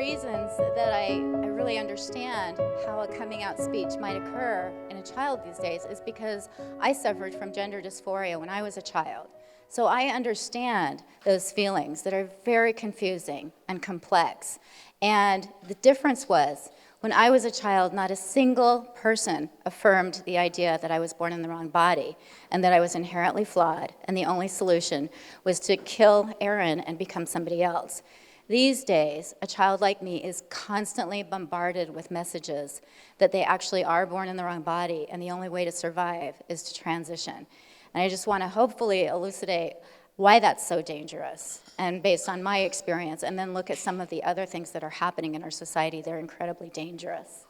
reasons that I really understand how a coming out speech might occur in a child these days is because I suffered from gender dysphoria when I was a child. So I understand those feelings that are very confusing and complex. And the difference was, when I was a child, not a single person affirmed the idea that I was born in the wrong body and that I was inherently flawed, and the only solution was to kill Erin and become somebody else. These days, a child like me is constantly bombarded with messages that they actually are born in the wrong body, and the only way to survive is to transition. And I just want to hopefully elucidate why that's so dangerous, and based on my experience, and then look at some of the other things that are happening in our society. They're incredibly dangerous.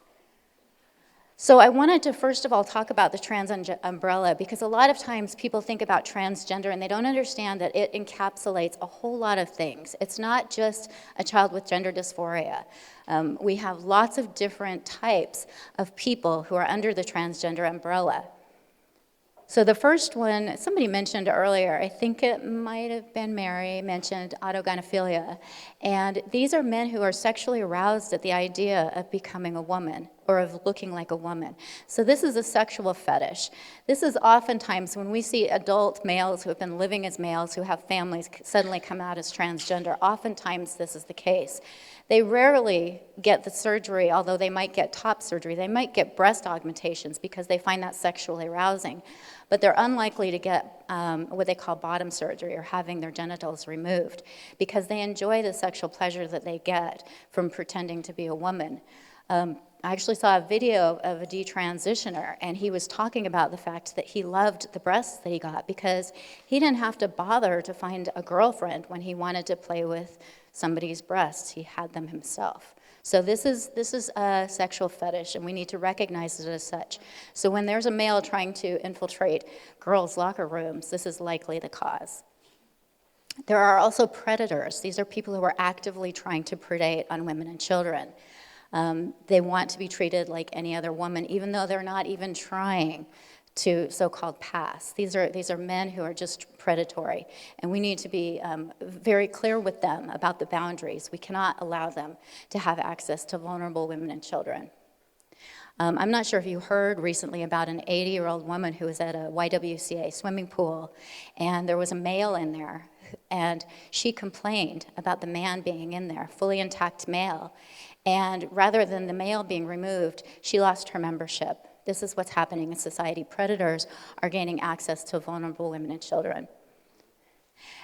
So I wanted to first of all talk about the trans umbrella, because a lot of times people think about transgender and they don't understand that it encapsulates a whole lot of things. It's not just a child with gender dysphoria. We have lots of different types of people who are under the transgender umbrella. So the first one, somebody mentioned earlier, I think it might have been Mary, mentioned autogynephilia. And these are men who are sexually aroused at the idea of becoming a woman or of looking like a woman. So this is a sexual fetish. This is oftentimes when we see adult males who have been living as males, who have families, suddenly come out as transgender. Oftentimes this is the case. They rarely get the surgery, although they might get top surgery. They might get breast augmentations because they find that sexually arousing. But they're unlikely to get what they call bottom surgery, or having their genitals removed, because they enjoy the sexual pleasure that they get from pretending to be a woman. I actually saw a video of a detransitioner, and he was talking about the fact that he loved the breasts that he got because he didn't have to bother to find a girlfriend when he wanted to play with somebody's breasts. He had them himself. So this is a sexual fetish, and we need to recognize it as such. So when there's a male trying to infiltrate girls' locker rooms, this is likely the cause. There are also predators. These are people who are actively trying to predate on women and children. They want to be treated like any other woman, even though they're not even trying to so-called pass. These are men who are just predatory, and we need to be very clear with them about the boundaries. We cannot allow them to have access to vulnerable women and children. I'm not sure if you heard recently about an 80-year-old woman who was at a YWCA swimming pool, and there was a male in there, and she complained about the man being in there, fully intact male, and rather than the male being removed, she lost her membership. This is what's happening in society. Predators are gaining access to vulnerable women and children.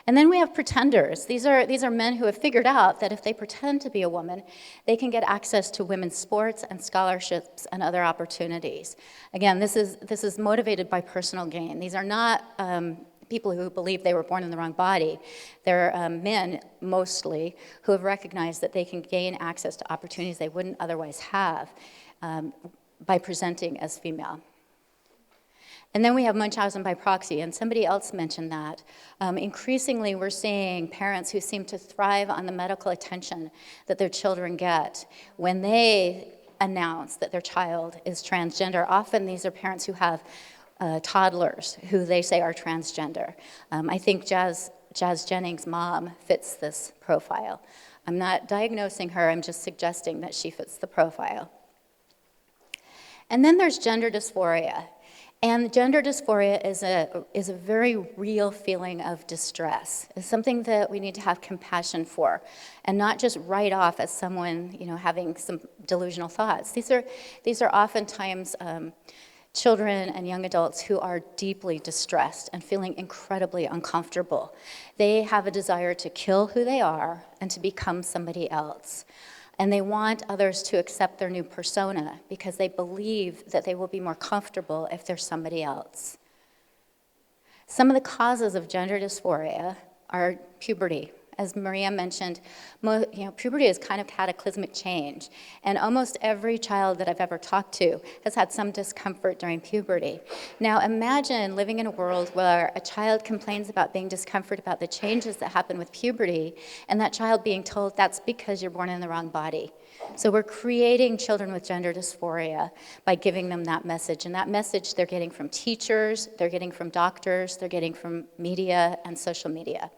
And then we have pretenders. These are men who have figured out that if they pretend to be a woman, they can get access to women's sports and scholarships and other opportunities. Again, this is motivated by personal gain. These are not people who believe they were born in the wrong body. They're men, mostly, who have recognized that they can gain access to opportunities they wouldn't otherwise have by presenting as female. And then we have Munchausen by proxy, and somebody else mentioned that. Increasingly, we're seeing parents who seem to thrive on the medical attention that their children get when they announce that their child is transgender. Often these are parents who have toddlers who they say are transgender. I think Jazz Jennings' mom fits this profile. I'm not diagnosing her, I'm just suggesting that she fits the profile. And then there's gender dysphoria. And gender dysphoria is a very real feeling of distress. It's something that we need to have compassion for, and not just write off as someone, having some delusional thoughts. These are oftentimes children and young adults who are deeply distressed and feeling incredibly uncomfortable. They have a desire to kill who they are and to become somebody else. And they want others to accept their new persona because they believe that they will be more comfortable if they're somebody else. Some of the causes of gender dysphoria are puberty. As Maria mentioned, puberty is kind of cataclysmic change, and almost every child that I've ever talked to has had some discomfort during puberty. Now imagine living in a world where a child complains about being discomfort about the changes that happen with puberty, and that child being told that's because you're born in the wrong body. So we're creating children with gender dysphoria by giving them that message, and that message they're getting from teachers, they're getting from doctors, they're getting from media and social media.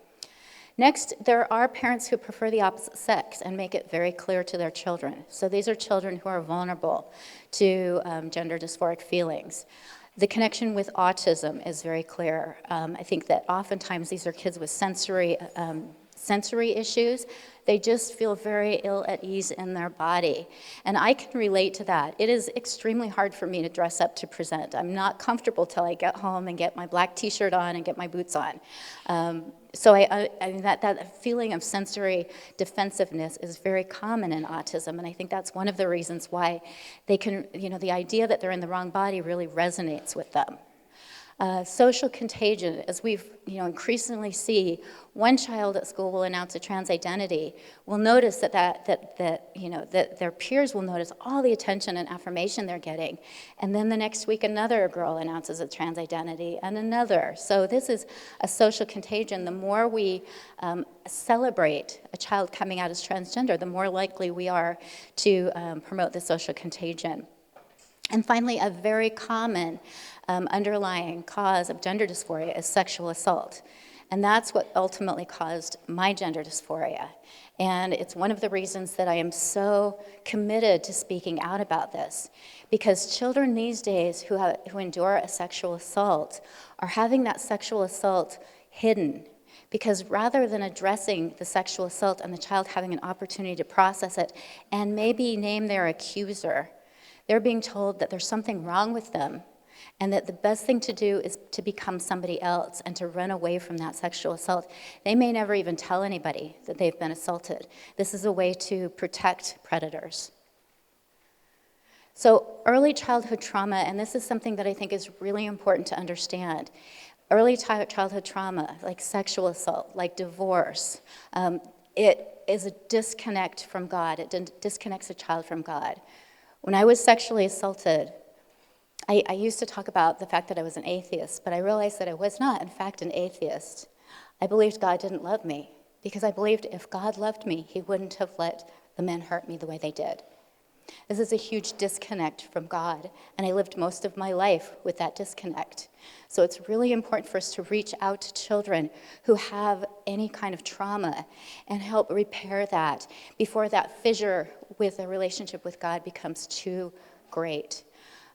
Next, there are parents who prefer the opposite sex and make it very clear to their children. So these are children who are vulnerable to gender dysphoric feelings. The connection with autism is very clear. I think that oftentimes these are kids with sensory issues. They just feel very ill at ease in their body. And I can relate to that. It is extremely hard for me to dress up to present. I'm not comfortable till I get home and get my black t-shirt on and get my boots on. So that feeling of sensory defensive-ness is very common in autism, and I think that's one of the reasons why they can, the idea that they're in the wrong body really resonates with them. Social contagion, as we've increasingly see, one child at school will announce a trans identity, will notice that their peers will notice all the attention and affirmation they're getting, and then the next week another girl announces a trans identity, and another. So this is a social contagion. The more we celebrate a child coming out as transgender, the more likely we are to promote the social contagion. And finally, a very common underlying cause of gender dysphoria is sexual assault. And that's what ultimately caused my gender dysphoria. And it's one of the reasons that I am so committed to speaking out about this. Because children these days who endure a sexual assault are having that sexual assault hidden. Because rather than addressing the sexual assault and the child having an opportunity to process it and maybe name their accuser, they're being told that there's something wrong with them and that the best thing to do is to become somebody else and to run away from that sexual assault. They may never even tell anybody that they've been assaulted. This is a way to protect predators. So early childhood trauma, and this is something that I think is really important to understand. Early childhood trauma, like sexual assault, like divorce, it is a disconnect from God. It disconnects a child from God. When I was sexually assaulted, I used to talk about the fact that I was an atheist, but I realized that I was not, in fact, an atheist. I believed God didn't love me because I believed if God loved me, he wouldn't have let the men hurt me the way they did. This is a huge disconnect from God, and I lived most of my life with that disconnect. So it's really important for us to reach out to children who have any kind of trauma and help repair that before that fissure with a relationship with God becomes too great.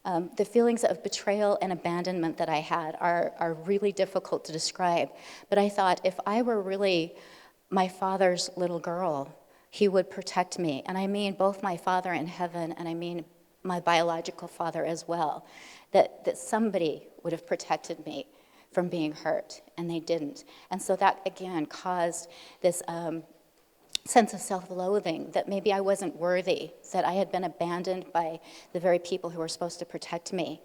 The feelings of betrayal and abandonment that I had are really difficult to describe. But I thought, if I were really my father's little girl, he would protect me. And I mean both my father in heaven and I mean my biological father as well. That somebody would have protected me from being hurt, and they didn't. And so that, again, caused this sense of self-loathing, that maybe I wasn't worthy, that I had been abandoned by the very people who were supposed to protect me.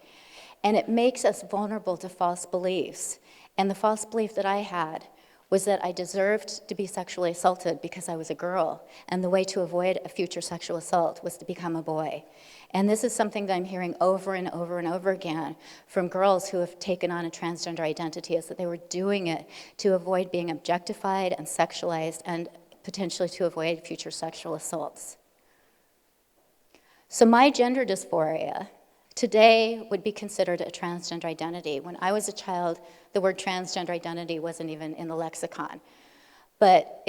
And it makes us vulnerable to false beliefs. And the false belief that I had was that I deserved to be sexually assaulted because I was a girl, and the way to avoid a future sexual assault was to become a boy. And this is something that I'm hearing over and over and over again from girls who have taken on a transgender identity, is that they were doing it to avoid being objectified and sexualized and potentially to avoid future sexual assaults. So my gender dysphoria today would be considered a transgender identity. When I was a child, the word transgender identity wasn't even in the lexicon. But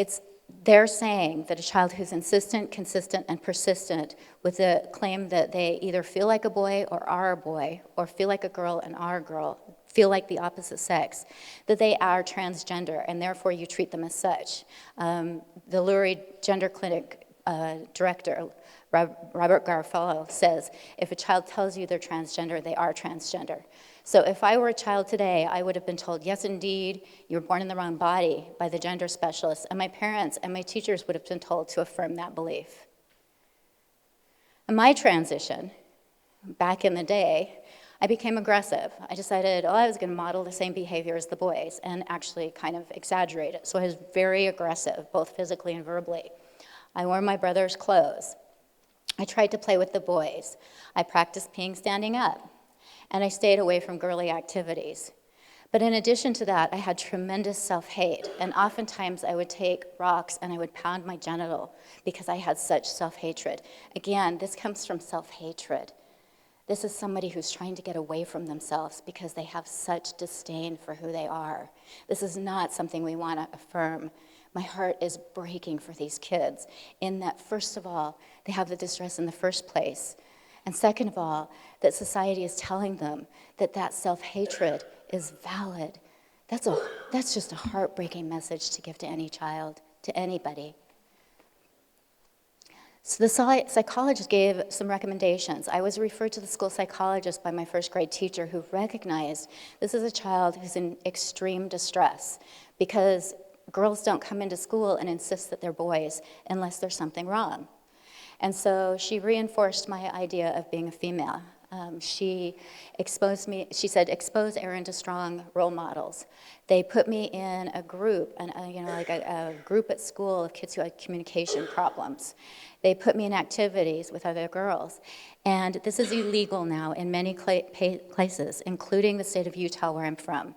they're saying that a child who's insistent, consistent, and persistent with the claim that they either feel like a boy or are a boy, or feel like a girl and are a girl, feel like the opposite sex, that they are transgender, and therefore you treat them as such. The Lurie Gender Clinic director, Robert Garofalo, says, if a child tells you they're transgender, they are transgender. So if I were a child today, I would have been told, yes, indeed, you were born in the wrong body by the gender specialist, and my parents and my teachers would have been told to affirm that belief. In my transition, back in the day, I became aggressive. I decided, I was going to model the same behavior as the boys and actually kind of exaggerate it. So I was very aggressive, both physically and verbally. I wore my brother's clothes. I tried to play with the boys. I practiced peeing standing up. And I stayed away from girly activities. But in addition to that, I had tremendous self-hate. And oftentimes I would take rocks and I would pound my genital because I had such self-hatred. Again, this comes from self-hatred. This is somebody who's trying to get away from themselves because they have such disdain for who they are. This is not something we want to affirm My heart is breaking for these kids in that, first of all, they have the distress in the first place. And second of all, that society is telling them that that self-hatred is valid. That's just a heartbreaking message to give to any child, to anybody. So the psychologist gave some recommendations. I was referred to the school psychologist by my first grade teacher who recognized this is a child who's in extreme distress because girls don't come into school and insist that they're boys unless there's something wrong. And so she reinforced my idea of being a female. She exposed me, she said, expose Erin to strong role models. They put me in a group, a group at school of kids who had communication problems. They put me in activities with other girls. And this is illegal now in many places, including the state of Utah where I'm from.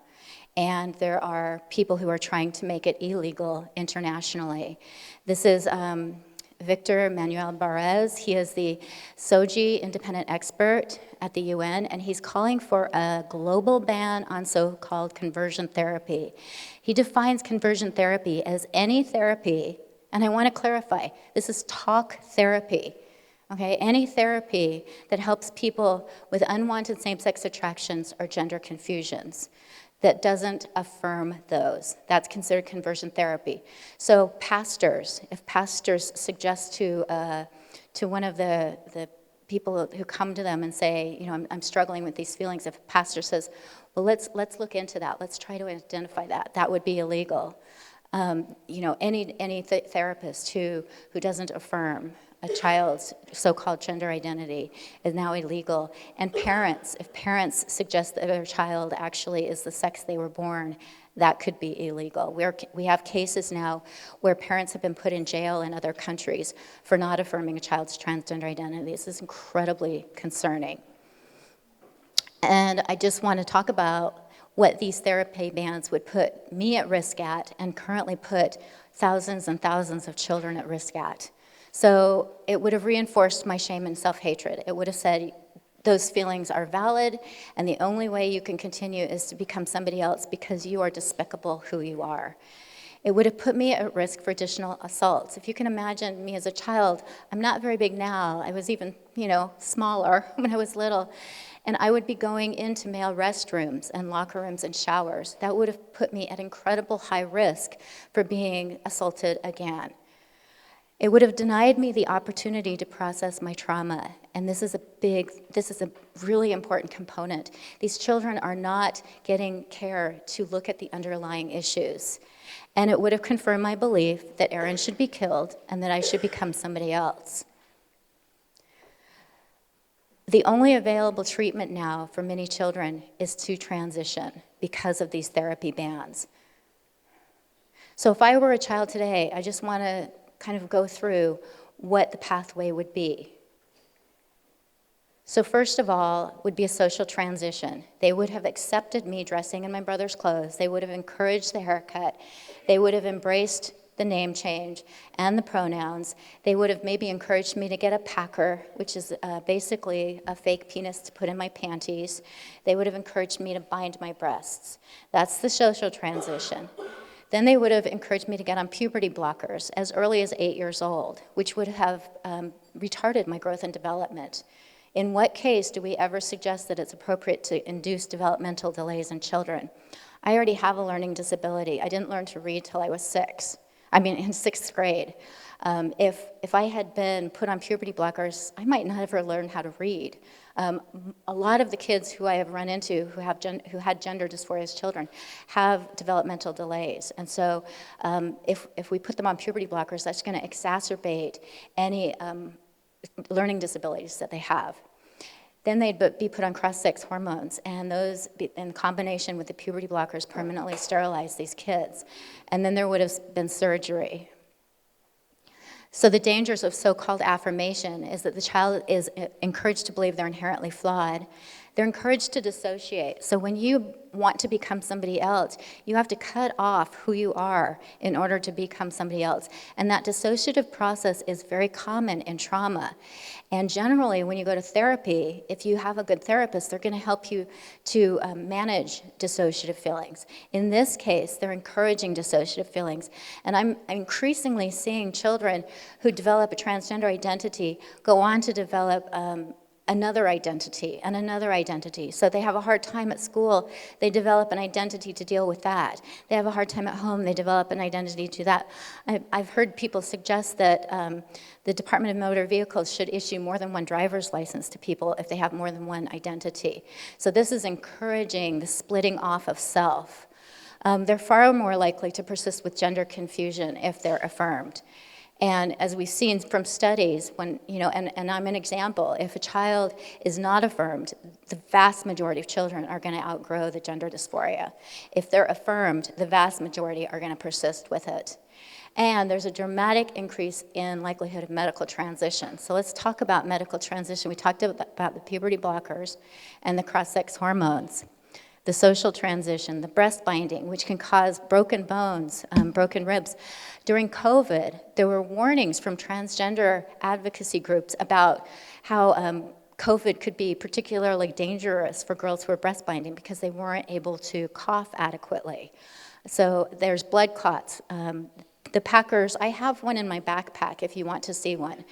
And there are people who are trying to make it illegal internationally. This is Victor Manuel Barrez. He is the SOGI independent expert at the UN, and he's calling for a global ban on so-called conversion therapy. He defines conversion therapy as any therapy, and I want to clarify, this is talk therapy, okay? Any therapy that helps people with unwanted same-sex attractions or gender confusions that doesn't affirm those. That's considered conversion therapy. So pastors, if pastors suggest to one of the people who come to them and say, you know, I'm struggling with these feelings, if a pastor says, well, let's look into that, let's try to identify that, that would be illegal. Any therapist who doesn't affirm a child's so-called gender identity is now illegal. And parents, if parents suggest that their child actually is the sex they were born, that could be illegal. We have cases now where parents have been put in jail in other countries for not affirming a child's transgender identity. This is incredibly concerning. And I just want to talk about what these therapy bans would put me at risk at and currently put thousands and thousands of children at risk at. So it would have reinforced my shame and self-hatred. It would have said, those feelings are valid, and the only way you can continue is to become somebody else because you are despicable who you are. It would have put me at risk for additional assaults. If you can imagine me as a child, I'm not very big now. I was even, smaller when I was little. And I would be going into male restrooms and locker rooms and showers. That would have put me at incredible high risk for being assaulted again. It would have denied me the opportunity to process my trauma, and this is a really important component. These children are not getting care to look at the underlying issues. And it would have confirmed my belief that Erin should be killed and that I should become somebody else. The only available treatment now for many children is to transition because of these therapy bans. So if I were a child today, I just want to kind of go through what the pathway would be. So first of all would be a social transition. They would have accepted me dressing in my brother's clothes. They would have encouraged the haircut. They would have embraced the name change and the pronouns. They would have maybe encouraged me to get a packer, which is basically a fake penis to put in my panties. They would have encouraged me to bind my breasts. That's the social transition. Then they would have encouraged me to get on puberty blockers as early as 8 years old, which would have retarded my growth and development. In what case do we ever suggest that it's appropriate to induce developmental delays in children? I already have a learning disability. I didn't learn to read till I was in sixth grade. If I had been put on puberty blockers, I might not have ever learned how to read. A lot of the kids who I have run into who had gender dysphoria as children have developmental delays. And so if we put them on puberty blockers, that's going to exacerbate any learning disabilities that they have. Then they'd be put on cross-sex hormones, and those, in combination with the puberty blockers, permanently sterilize these kids. And then there would have been surgery. So the dangers of so-called affirmation is that the child is encouraged to believe they're inherently flawed, They're encouraged to dissociate. So when you want to become somebody else, you have to cut off who you are in order to become somebody else. And that dissociative process is very common in trauma. And generally, when you go to therapy, if you have a good therapist, they're going to help you to manage dissociative feelings. In this case, they're encouraging dissociative feelings. And I'm increasingly seeing children who develop a transgender identity go on to develop another identity and another identity. So they have a hard time at school, they develop an identity to deal with that. They have a hard time at home, they develop an identity to that. I've heard people suggest that the Department of Motor Vehicles should issue more than one driver's license to people if they have more than one identity. So this is encouraging the splitting off of self. They're far more likely to persist with gender confusion if they're affirmed. And as we've seen from studies, when, and I'm an example, if a child is not affirmed, the vast majority of children are going to outgrow the gender dysphoria. If they're affirmed, the vast majority are going to persist with it. And there's a dramatic increase in likelihood of medical transition. So let's talk about medical transition. We talked about the puberty blockers and the cross-sex hormones. The social transition, the breast binding, which can cause broken bones, broken ribs. During COVID, there were warnings from transgender advocacy groups about how COVID could be particularly dangerous for girls who are breast binding because they weren't able to cough adequately. So there's blood clots. The packers, I have one in my backpack if you want to see one.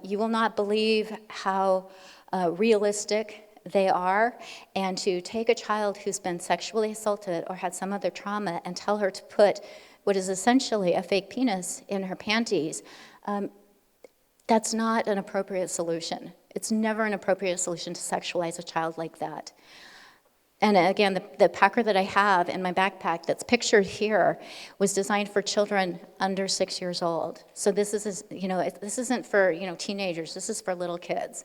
You will not believe how realistic they are, and to take a child who's been sexually assaulted or had some other trauma and tell her to put what is essentially a fake penis in her panties, that's not an appropriate solution. It's never an appropriate solution to sexualize a child like that. And again, the packer that I have in my backpack that's pictured here was designed for children under 6 years old. So this is, this isn't for, teenagers, this is for little kids.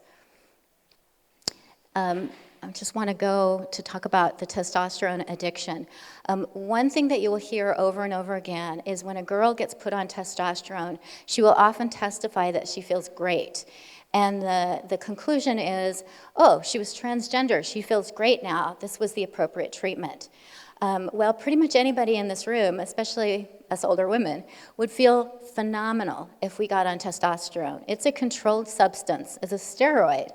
I just want to go to talk about the testosterone addiction. One thing that you will hear over and over again is when a girl gets put on testosterone, she will often testify that she feels great. And the conclusion is, oh, she was transgender, she feels great now, this was the appropriate treatment. Well, pretty much anybody in this room, especially us older women, would feel phenomenal if we got on testosterone. It's a controlled substance, it's a steroid,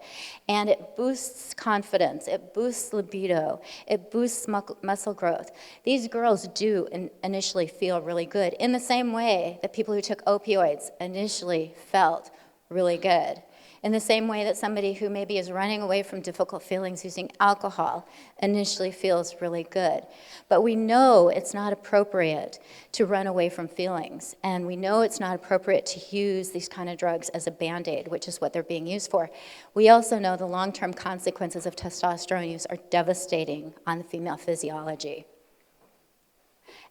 and it boosts confidence, it boosts libido, it boosts muscle growth. These girls do initially feel really good, in the same way that people who took opioids initially felt really good. In the same way that somebody who maybe is running away from difficult feelings using alcohol initially feels really good. But we know it's not appropriate to run away from feelings, and we know it's not appropriate to use these kind of drugs as a Band-Aid, which is what they're being used for. We also know the long-term consequences of testosterone use are devastating on the female physiology.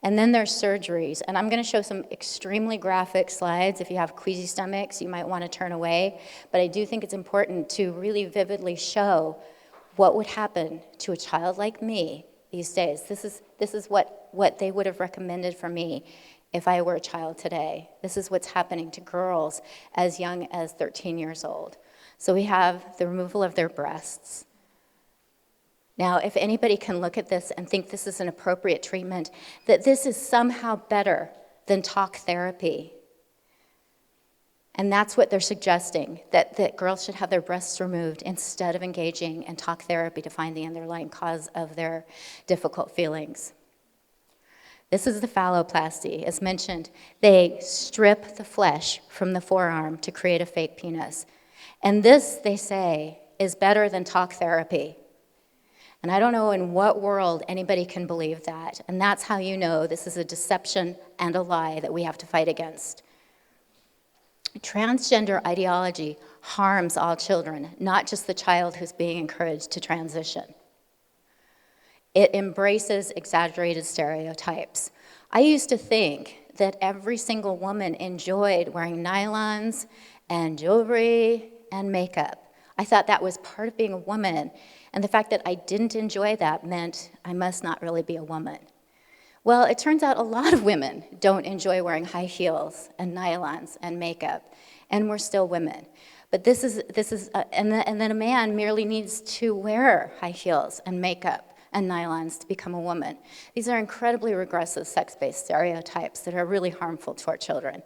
And then there's surgeries, and I'm going to show some extremely graphic slides. If you have queasy stomachs, you might want to turn away, but I do think it's important to really vividly show what would happen to a child like me these days. This is what they would have recommended for me if I were a child today. This is what's happening to girls as young as 13 years old. So we have the removal of their breasts. Now, if anybody can look at this and think this is an appropriate treatment, that this is somehow better than talk therapy. And that's what they're suggesting, that girls should have their breasts removed instead of engaging in talk therapy to find the underlying cause of their difficult feelings. This is the phalloplasty. As mentioned, they strip the flesh from the forearm to create a fake penis. And this, they say, is better than talk therapy. And I don't know in what world anybody can believe that. And that's how you know this is a deception and a lie that we have to fight against. Transgender ideology harms all children, not just the child who's being encouraged to transition. It embraces exaggerated stereotypes. I used to think that every single woman enjoyed wearing nylons and jewelry and makeup. I thought that was part of being a woman. And the fact that I didn't enjoy that meant I must not really be a woman. Well, it turns out a lot of women don't enjoy wearing high heels and nylons and makeup, and we're still women. But and then a man merely needs to wear high heels and makeup and nylons to become a woman. These are incredibly regressive sex-based stereotypes that are really harmful to our children.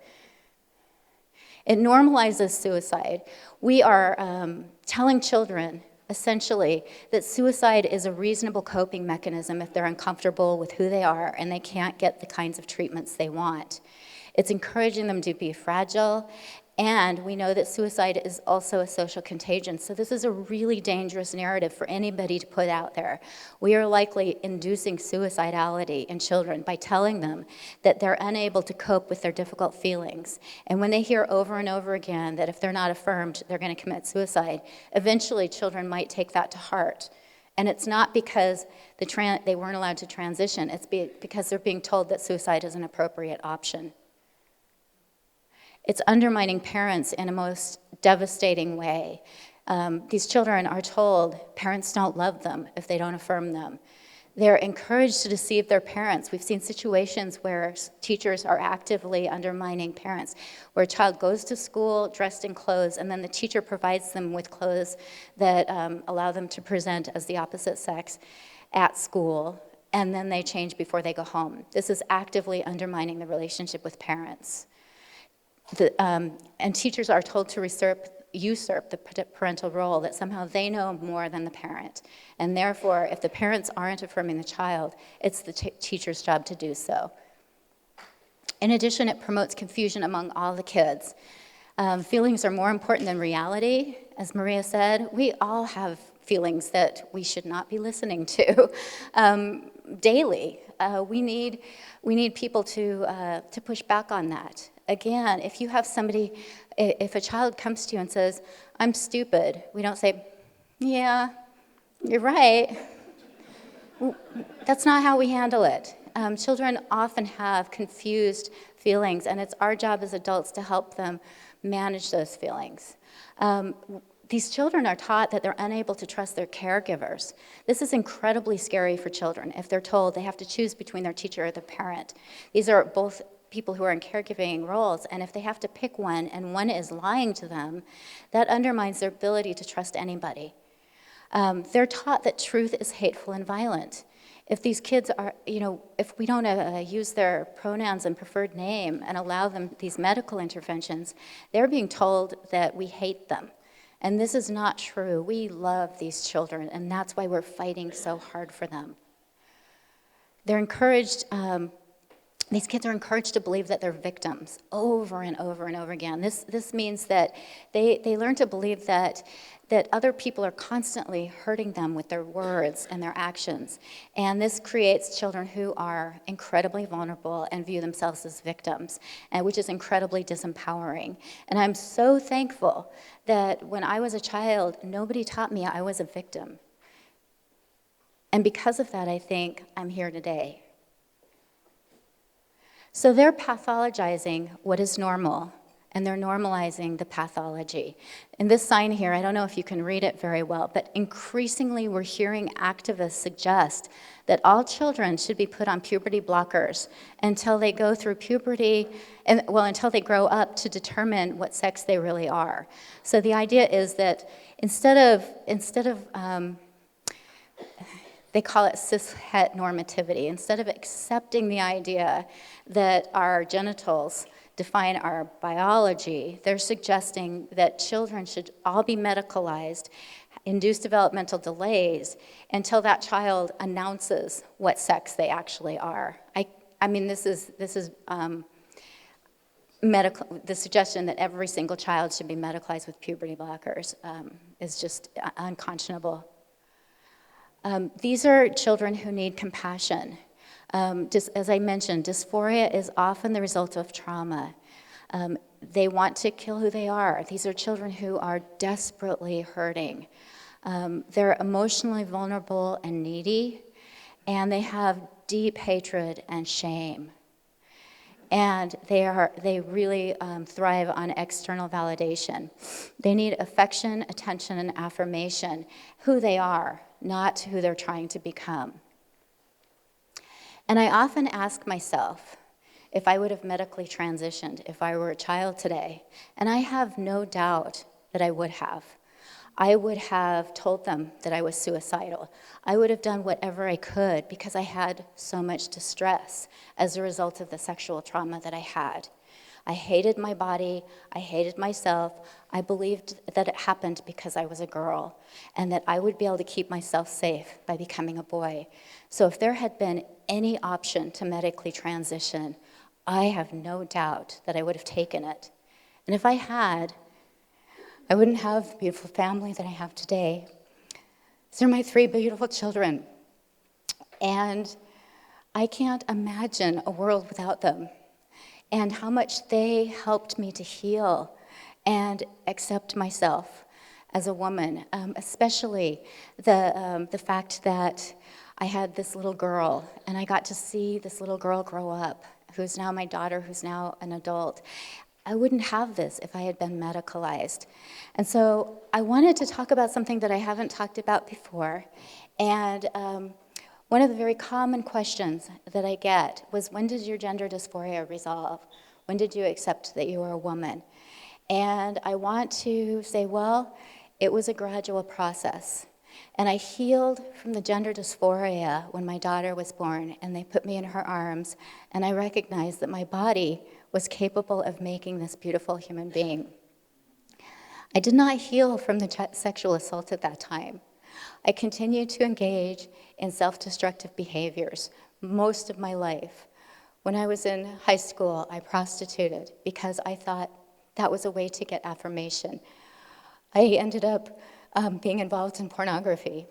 It normalizes suicide. We are telling children, essentially, that suicide is a reasonable coping mechanism if they're uncomfortable with who they are and they can't get the kinds of treatments they want. It's encouraging them to be fragile, and we know that suicide is also a social contagion. So this is a really dangerous narrative for anybody to put out there. We are likely inducing suicidality in children by telling them that they're unable to cope with their difficult feelings. And when they hear over and over again that if they're not affirmed, they're going to commit suicide, eventually children might take that to heart. And it's not because they weren't allowed to transition, it's because they're being told that suicide is an appropriate option. It's undermining parents in a most devastating way. These children are told parents don't love them if they don't affirm them. They're encouraged to deceive their parents. We've seen situations where teachers are actively undermining parents, where a child goes to school dressed in clothes, and then the teacher provides them with clothes that allow them to present as the opposite sex at school, and then they change before they go home. This is actively undermining the relationship with parents. And teachers are told to usurp the parental role, that somehow they know more than the parent. And therefore, if the parents aren't affirming the child, it's the teacher's job to do so. In addition, it promotes confusion among all the kids. Feelings are more important than reality. As Maria said, we all have feelings that we should not be listening to daily. We need people to push back on that. Again, if you have somebody, if a child comes to you and says, "I'm stupid," we don't say, "Yeah, you're right." That's not how we handle it. Children often have confused feelings, and it's our job as adults to help them manage those feelings. These children are taught that they're unable to trust their caregivers. This is incredibly scary for children if they're told they have to choose between their teacher or their parent. These are both people who are in caregiving roles, and if they have to pick one and one is lying to them, that undermines their ability to trust anybody. They're taught that truth is hateful and violent. If these kids are, if we don't use their pronouns and preferred name and allow them these medical interventions, they're being told that we hate them. And this is not true. We love these children, and that's why we're fighting so hard for them. They're encouraged, these kids are encouraged to believe that they're victims over and over and over again. This means that they learn to believe that other people are constantly hurting them with their words and their actions. And this creates children who are incredibly vulnerable and view themselves as victims, which is incredibly disempowering. And I'm so thankful that when I was a child, nobody taught me I was a victim. And because of that, I think I'm here today. So they're pathologizing what is normal, and they're normalizing the pathology. And this sign here, I don't know if you can read it very well, but increasingly we're hearing activists suggest that all children should be put on puberty blockers until they go through puberty, until they grow up to determine what sex they really are. So the idea is that instead of they call it cis-het normativity. Instead of accepting the idea that our genitals define our biology, they're suggesting that children should all be medicalized, induce developmental delays, until that child announces what sex they actually are. I mean, this is medical. The suggestion that every single child should be medicalized with puberty blockers is just unconscionable. These are children who need compassion. Just as I mentioned, dysphoria is often the result of trauma. They want to kill who they are. These are children who are desperately hurting. They're emotionally vulnerable and needy, and they have deep hatred and shame. And they really thrive on external validation. They need affection, attention, and affirmation, who they are, not who they're trying to become. And I often ask myself if I would have medically transitioned if I were a child today. And I have no doubt that I would have. I would have told them that I was suicidal. I would have done whatever I could because I had so much distress as a result of the sexual trauma that I had. I hated my body, I hated myself. I believed that it happened because I was a girl and that I would be able to keep myself safe by becoming a boy. So if there had been any option to medically transition, I have no doubt that I would have taken it. And if I had, I wouldn't have the beautiful family that I have today. These are my 3 beautiful children. And I can't imagine a world without them. And how much they helped me to heal and accept myself as a woman, especially the fact that I had this little girl, and I got to see this little girl grow up, who's now my daughter, who's now an adult. I wouldn't have this if I had been medicalized. And so I wanted to talk about something that I haven't talked about before. And one of the very common questions that I get was, when did your gender dysphoria resolve? When did you accept that you were a woman? And I want to say, well, it was a gradual process. And I healed from the gender dysphoria when my daughter was born, and they put me in her arms, and I recognized that my body was capable of making this beautiful human being. I did not heal from the sexual assault at that time. I continued to engage in self-destructive behaviors most of my life. When I was in high school, I prostituted because I thought that was a way to get affirmation. I ended up being involved in pornography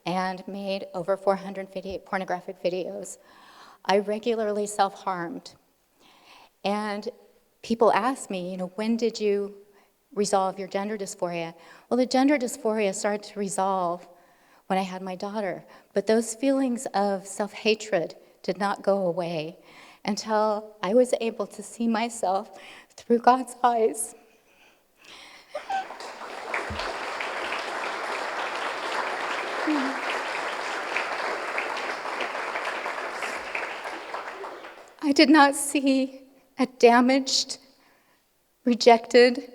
and made over 400 pornographic videos. I regularly self-harmed. And people ask me, when did you resolve your gender dysphoria? Well, the gender dysphoria started to resolve when I had my daughter, but those feelings of self-hatred did not go away until I was able to see myself through God's eyes. I did not see a damaged, rejected,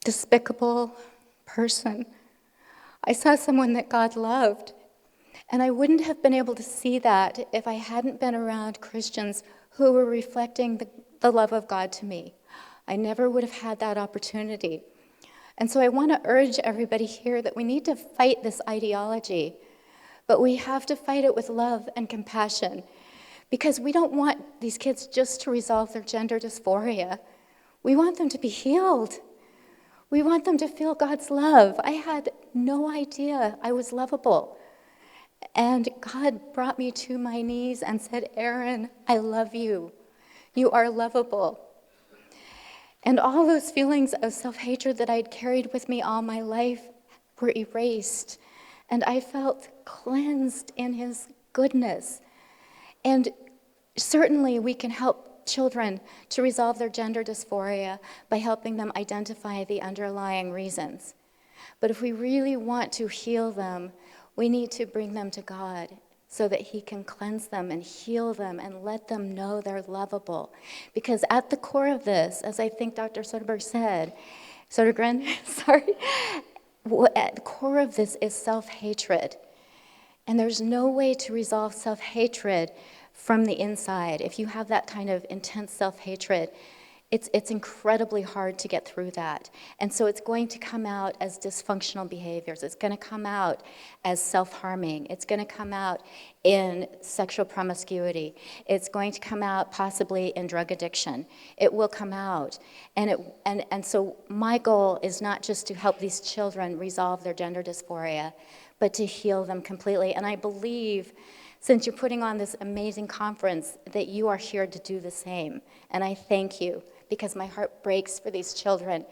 despicable person. I saw someone that God loved. And I wouldn't have been able to see that if I hadn't been around Christians who were reflecting the love of God to me. I never would have had that opportunity. And so I want to urge everybody here that we need to fight this ideology, but we have to fight it with love and compassion, because we don't want these kids just to resolve their gender dysphoria. We want them to be healed. We want them to feel God's love. I had no idea I was lovable. And God brought me to my knees and said, Erin, I love you. You are lovable. And all those feelings of self-hatred that I'd carried with me all my life were erased. And I felt cleansed in His goodness. And certainly we can help children to resolve their gender dysphoria by helping them identify the underlying reasons. But if we really want to heal them, we need to bring them to God so that He can cleanse them and heal them and let them know they're lovable. Because at the core of this, as I think Dr. Sodergren said, at the core of this is self-hatred. And there's no way to resolve self-hatred from the inside. If you have that kind of intense self-hatred, it's incredibly hard to get through that. And so it's going to come out as dysfunctional behaviors. It's going to come out as self-harming. It's going to come out in sexual promiscuity. It's going to come out possibly in drug addiction. It will come out. And so my goal is not just to help these children resolve their gender dysphoria, but to heal them completely. And I believe, since you're putting on this amazing conference, that you are here to do the same. And I thank you, because my heart breaks for these children.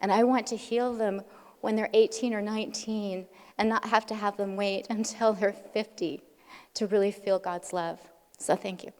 And I want to heal them when they're 18 or 19 and not have to have them wait until they're 50 to really feel God's love. So thank you.